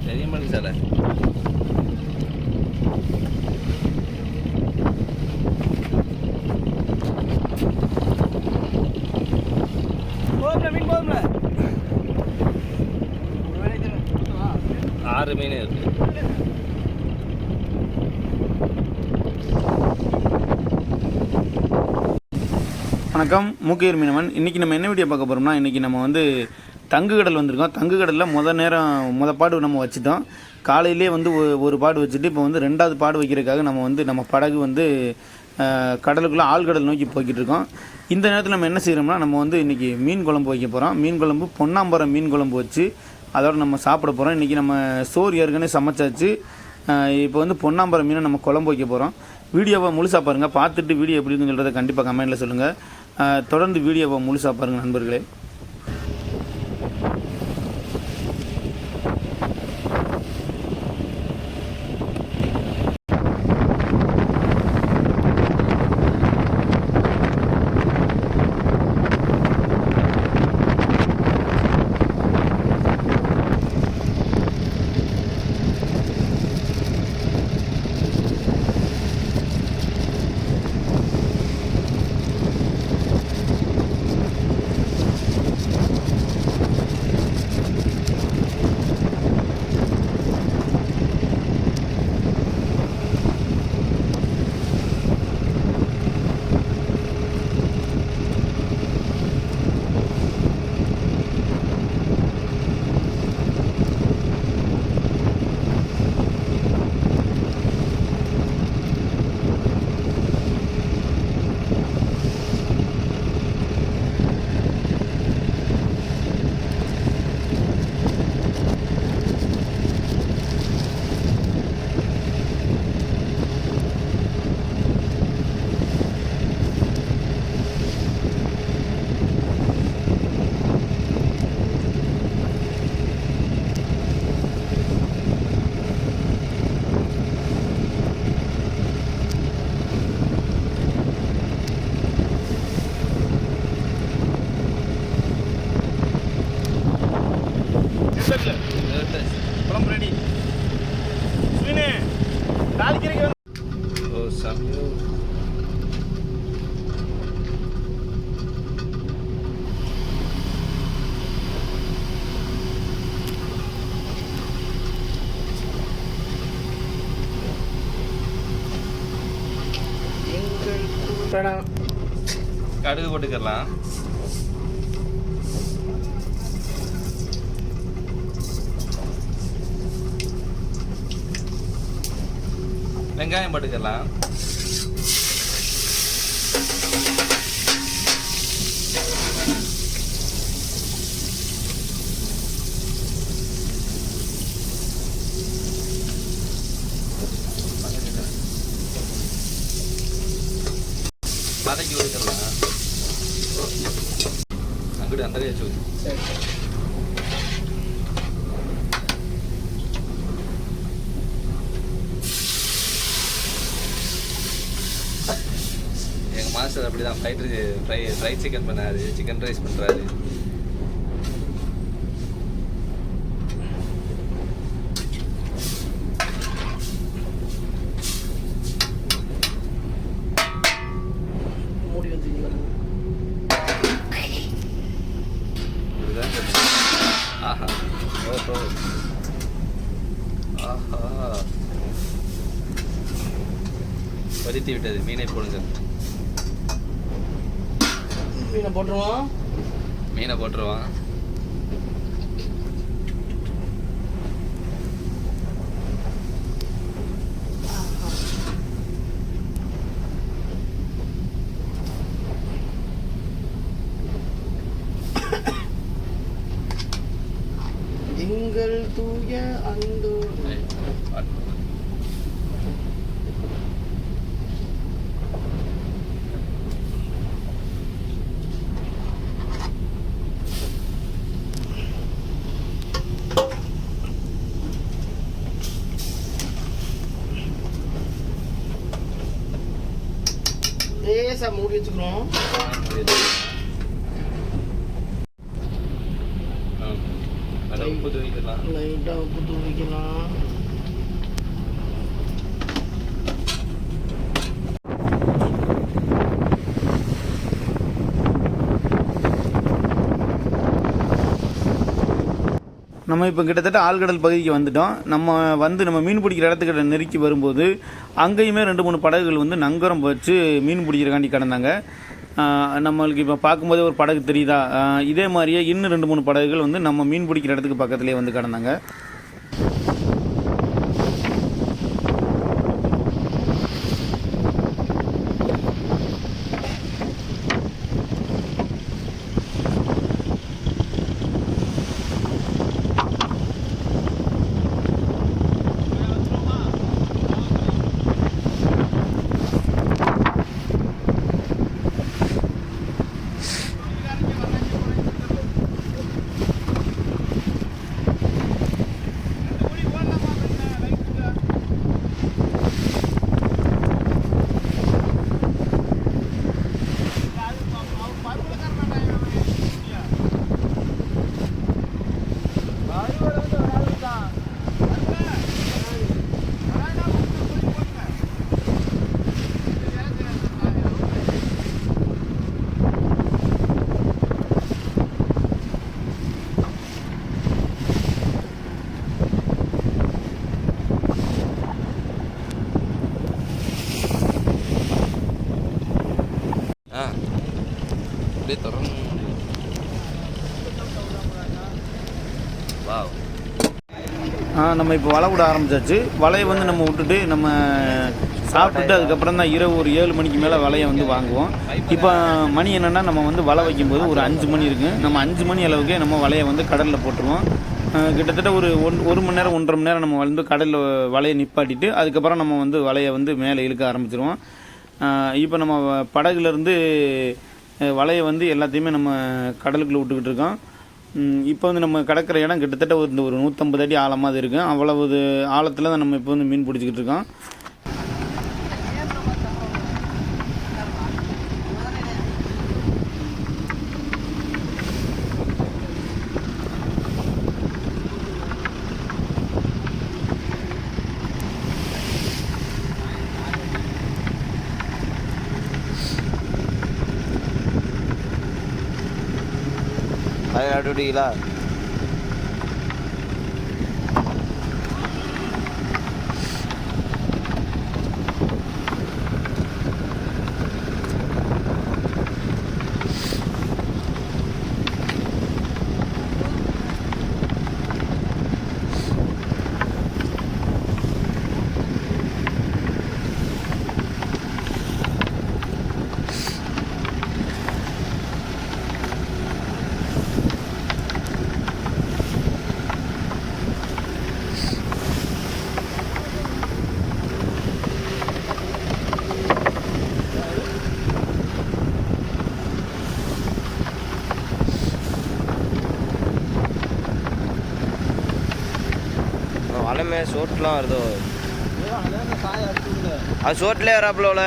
தெரிய மாட்டேங்குது சார். மீன் போதும்ல 6 மீன் இருக்கு. வணக்கம், மூக்கையூர் மீனவன். இன்றைக்கி நம்ம என்ன வீடியோ பார்க்க போகிறோம்னா, இன்றைக்கி நம்ம வந்து தங்கு கடல் வந்திருக்கோம். தங்கு கடலில் முத பாடு நம்ம வச்சுட்டோம். காலையிலே வந்து ஒரு பாடு வச்சுட்டு இப்போ வந்து 2வது பாடு வைக்கிறதுக்காக நம்ம படகு வந்து கடலுக்குள்ளே ஆழ்கடல் நோக்கி போய்கிட்டு இருக்கோம். இந்த நேரத்தில் நம்ம என்ன செய்கிறோம்னா, நம்ம வந்து இன்றைக்கி மீன் குழம்பு வைக்க போகிறோம். மீன் குழம்பு பொன்னாம்பரம் மீன் குழம்பு வச்சு அதோடு நம்ம சாப்பிட போகிறோம். இன்றைக்கி நம்ம சோறு ஏற்கனவே சமைச்சாச்சு. இப்போ வந்து பொன்னாம்பரம் மீனை நம்ம குழம்பு வைக்க போகிறோம். வீடியோவை முழுசாக பாருங்கள். பார்த்துட்டு வீடியோ எப்படி இருக்குன்னு சொல்கிறத கண்டிப்பாக கமெண்ட்டில் சொல்லுங்கள். தொடர்ந்து வீடியோவை முழுசாக பாருங்கள் நண்பர்களே. குழம்பு ரெடி. மீனே தாளிக்கிறதுக்கு ஓ சாப்பியோ. கடுகு போட்டுக்கலாம். வெங்காயம் போட்டுக்கலாம். வதக்கி விட்டுக்கலாம். அங்கிட்டு அந்த வச்சு எங்கள் மாஸ்டர் அப்படி தான் ஃப்ரைட் சிக்கன் பண்ணாரு, சிக்கன் ரைஸ் பண்ணுறாரு. ஆஹா, ஓஹோ, ஆஹா, கொதித்து விட்டது. மீனை போடுங்க. மீனை போட்டுருவான். எங்கள் தூய அந்தோ லேசாக மூடி வச்சுக்கிறோம். உப்பு தூவிக்கலாம். லைட்டாக உப்பு தூவிக்கலாம். நம்ம இப்போ கிட்டத்தட்ட ஆழ்கடல் பகுதிக்கு வந்துட்டோம். நம்ம மீன் பிடிக்கிற இடத்துக்கிட்ட நெருக்கி வரும்போது அங்கேயுமே 2-3 படகுகள் வந்து நங்கரம் வச்சு மீன் பிடிக்கிறக்காண்டி கிடந்தாங்க. நம்மளுக்கு இப்போ பார்க்கும்போதே ஒரு படகு தெரியுதா, இதே மாதிரியே இன்னும் 2-3 படகுகள் வந்து நம்ம மீன் பிடிக்கிற இடத்துக்கு பக்கத்துலேயே வந்து கிடந்தாங்க. அப்படியே தொடர்ந்து. வாவ். நம்ம இப்போ வலை விட ஆரம்பிச்சாச்சு. வலையை வந்து நம்ம விட்டுட்டு நம்ம சாப்பிட்டுட்டு அதுக்கப்புறம் தான் இரவு ஒரு 7 மணிக்கு மேலே வலையை வந்து வாங்குவோம். இப்போ மணி என்னென்னா நம்ம வந்து வலை வைக்கும்போது ஒரு 5 மணி இருக்குது. நம்ம 5 மணி அளவுக்கே நம்ம வலையை வந்து கடலில் போட்டுருவோம். கிட்டத்தட்ட ஒரு 1 மணி நேரம் 1.5 மணி நேரம் நம்ம வந்து கடலில் வலையை நிப்பாட்டிட்டு அதுக்கப்புறம் நம்ம வந்து வலையை வந்து மேலே இழுக்க ஆரம்பிச்சிருவோம். இப்போ நம்ம படகுலேருந்து வலையை வந்து எல்லாத்தையுமே நம்ம கடலுக்குள்ளே விட்டுக்கிட்டு இருக்கோம். இப்போ வந்து நம்ம கடற்கிற இடம் கிட்டத்தட்ட ஒரு 150 அடி ஆழமாக அது இருக்குது. அவ்வளவு ஆழத்தில் தான் நம்ம இப்போ வந்து மீன் பிடிச்சிக்கிட்டு இருக்கோம். விட்டீங்களா? வளமே சோட்லாம் வருதோ, அது சோட்லேயே வராப்புல.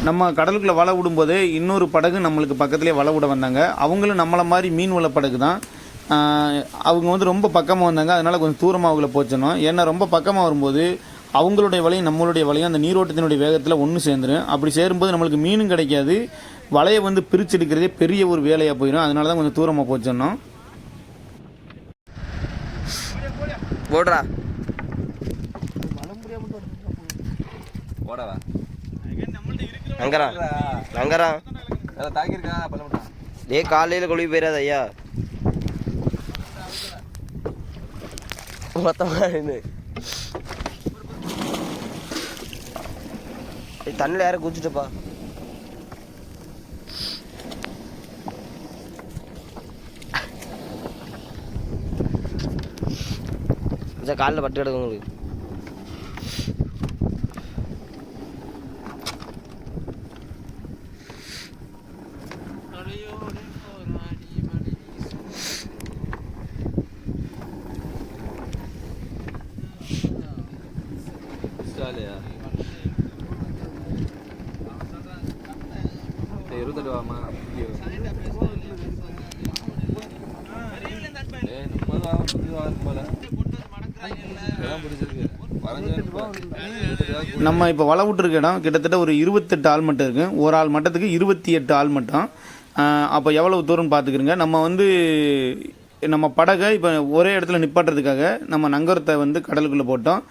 நம்ம கடலுக்குள்ளே வலை விடும்போது இன்னொரு படகு நம்மளுக்கு பக்கத்துலேயே வலை விட வந்தாங்க. அவங்களும் நம்மளை மாதிரி மீன் வலை படகு தான். அவங்க வந்து ரொம்ப பக்கமாக வந்தாங்க. அதனால் கொஞ்சம் தூரமாக அவங்கள போச்சணும். ஏன்னா ரொம்ப பக்கமாக வரும்போது அவங்களுடைய வலையும் நம்மளுடைய வலையும் அந்த நீரோட்டத்தினுடைய வேகத்தில் ஒன்று சேர்ந்துடும். அப்படி சேரும்போது நம்மளுக்கு மீனும் கிடைக்காது. வலையை வந்து பிரித்து எடுக்கிறதே பெரிய ஒரு வேலையாக போயிடும். அதனால தான் கொஞ்சம் தூரமாக போச்சோம். போடுறா போடவா அங்கரா அங்கரா தாக்கியிருக்கா பண்ண மாட்டான். டே காலையில் கொழுவி போயிடாத ஐயா. மொத்தமாக தண்ணியில் யாரும் குதிச்சுட்டப்பா. காலில் பட்டு கிடக்கு உங்களுக்கு. நம்ம இப்போ வலை விட்டுருக்க இடம் கிட்டத்தட்ட ஒரு 28 ஆள் மட்டம் இருக்குது. ஒரு ஆள் மட்டத்துக்கு 28 ஆள் மட்டம். அப்போ எவ்வளவு தூரம்னு பார்த்துக்கிறோங்க. நம்ம வந்து நம்ம படகை இப்போ ஒரே இடத்துல நிப்பாட்டுறதுக்காக நம்ம நங்கரத்தை வந்து கடலுக்குள்ளே போட்டோம்.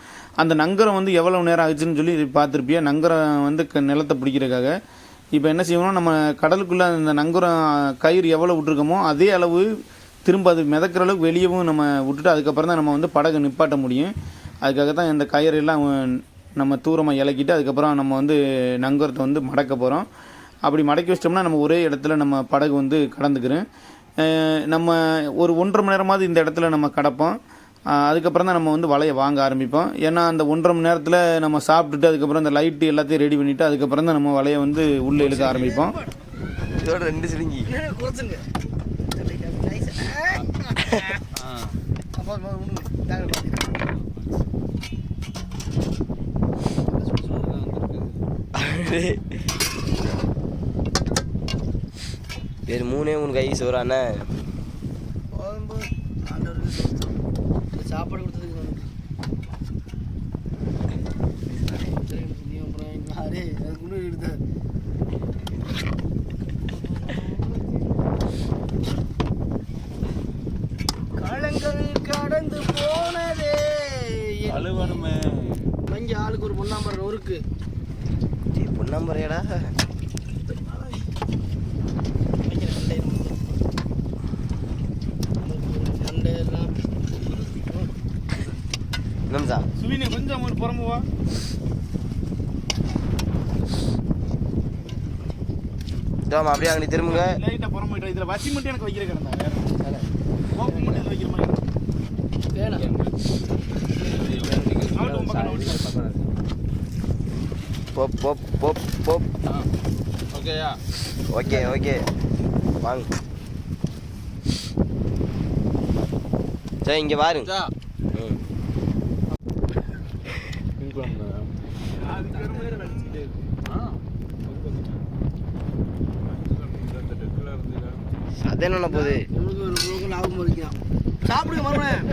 அந்த நங்கரம் வந்து எவ்வளோ நேரம் ஆகுச்சுன்னு சொல்லி பார்த்துருப்பியா. நங்கரம் வந்து நிலத்தை பிடிக்கிறதுக்காக இப்போ என்ன செய்வோம்னா, நம்ம கடலுக்குள்ளே அந்த நங்கரம் கயிறு எவ்வளோ விட்டுருக்கோமோ அதே அளவு திரும்ப அது மிதக்கிற அளவுக்கு வெளியவும் நம்ம விட்டுட்டு அதுக்கப்புறம் தான் நம்ம வந்து படகை நிப்பாட்ட முடியும். அதுக்காக தான் இந்த கயிறெல்லாம் நம்ம தூரமாக இலக்கிட்டு அதுக்கப்புறம் நம்ம வந்து நங்கரத்தை வந்து மடக்க போகிறோம். அப்படி மடக்கி வச்சிட்டோம்னா நம்ம ஒரே இடத்துல நம்ம படகு வந்து கடந்துக்கிறோம். நம்ம ஒரு 1.5 மணி நேரமாவது இந்த இடத்துல நம்ம கடப்போம். அதுக்கப்புறம் தான் நம்ம வந்து வலையை வாங்க ஆரம்பிப்போம். ஏன்னா அந்த 1.5 மணி நேரத்தில் நம்ம சாப்பிட்டுட்டு அதுக்கப்புறம் அந்த லைட்டு எல்லாத்தையும் ரெடி பண்ணிவிட்டு அதுக்கப்புறம் தான் நம்ம வலையை வந்து உள்ளே இழுக்க ஆரம்பிப்போம். இதோட 2 சிலிங்கி வேறு 3 கை சோறாண்ணே. சாப்பாடு கொடுத்ததுக்கு அதுக்குள்ளே எடுத்தார். காலங்கள் கடந்து போனதே அழுவணுமே. மஞ்ச ஆளுக்கு ஒரு பொன்னாம்பரம் நொறுக்கு. பொன்னாம்பரையடா என்னம்சா சுவினே கொஞ்சம் ஒரு புறம்புவா. அப்படியே அங்கே திரும்புங்க. லைட்டாக புறம்பிட்டு இதில் வசி மட்டும் எனக்கு வைக்கிற கிடந்தா வேறு கோப்பு மட்டும் இதில் வைக்கிற மாதிரி வேணாம். Pope Pope Pope Pope. ஓகேயா? ஓகே ஓகே வாங்க. சரி இங்கே பாருங்க. அது என்ன போகுது உங்களுக்கு ஒரு லாபம் இருக்கான். சாப்பிடுங்க மறுபடியும்.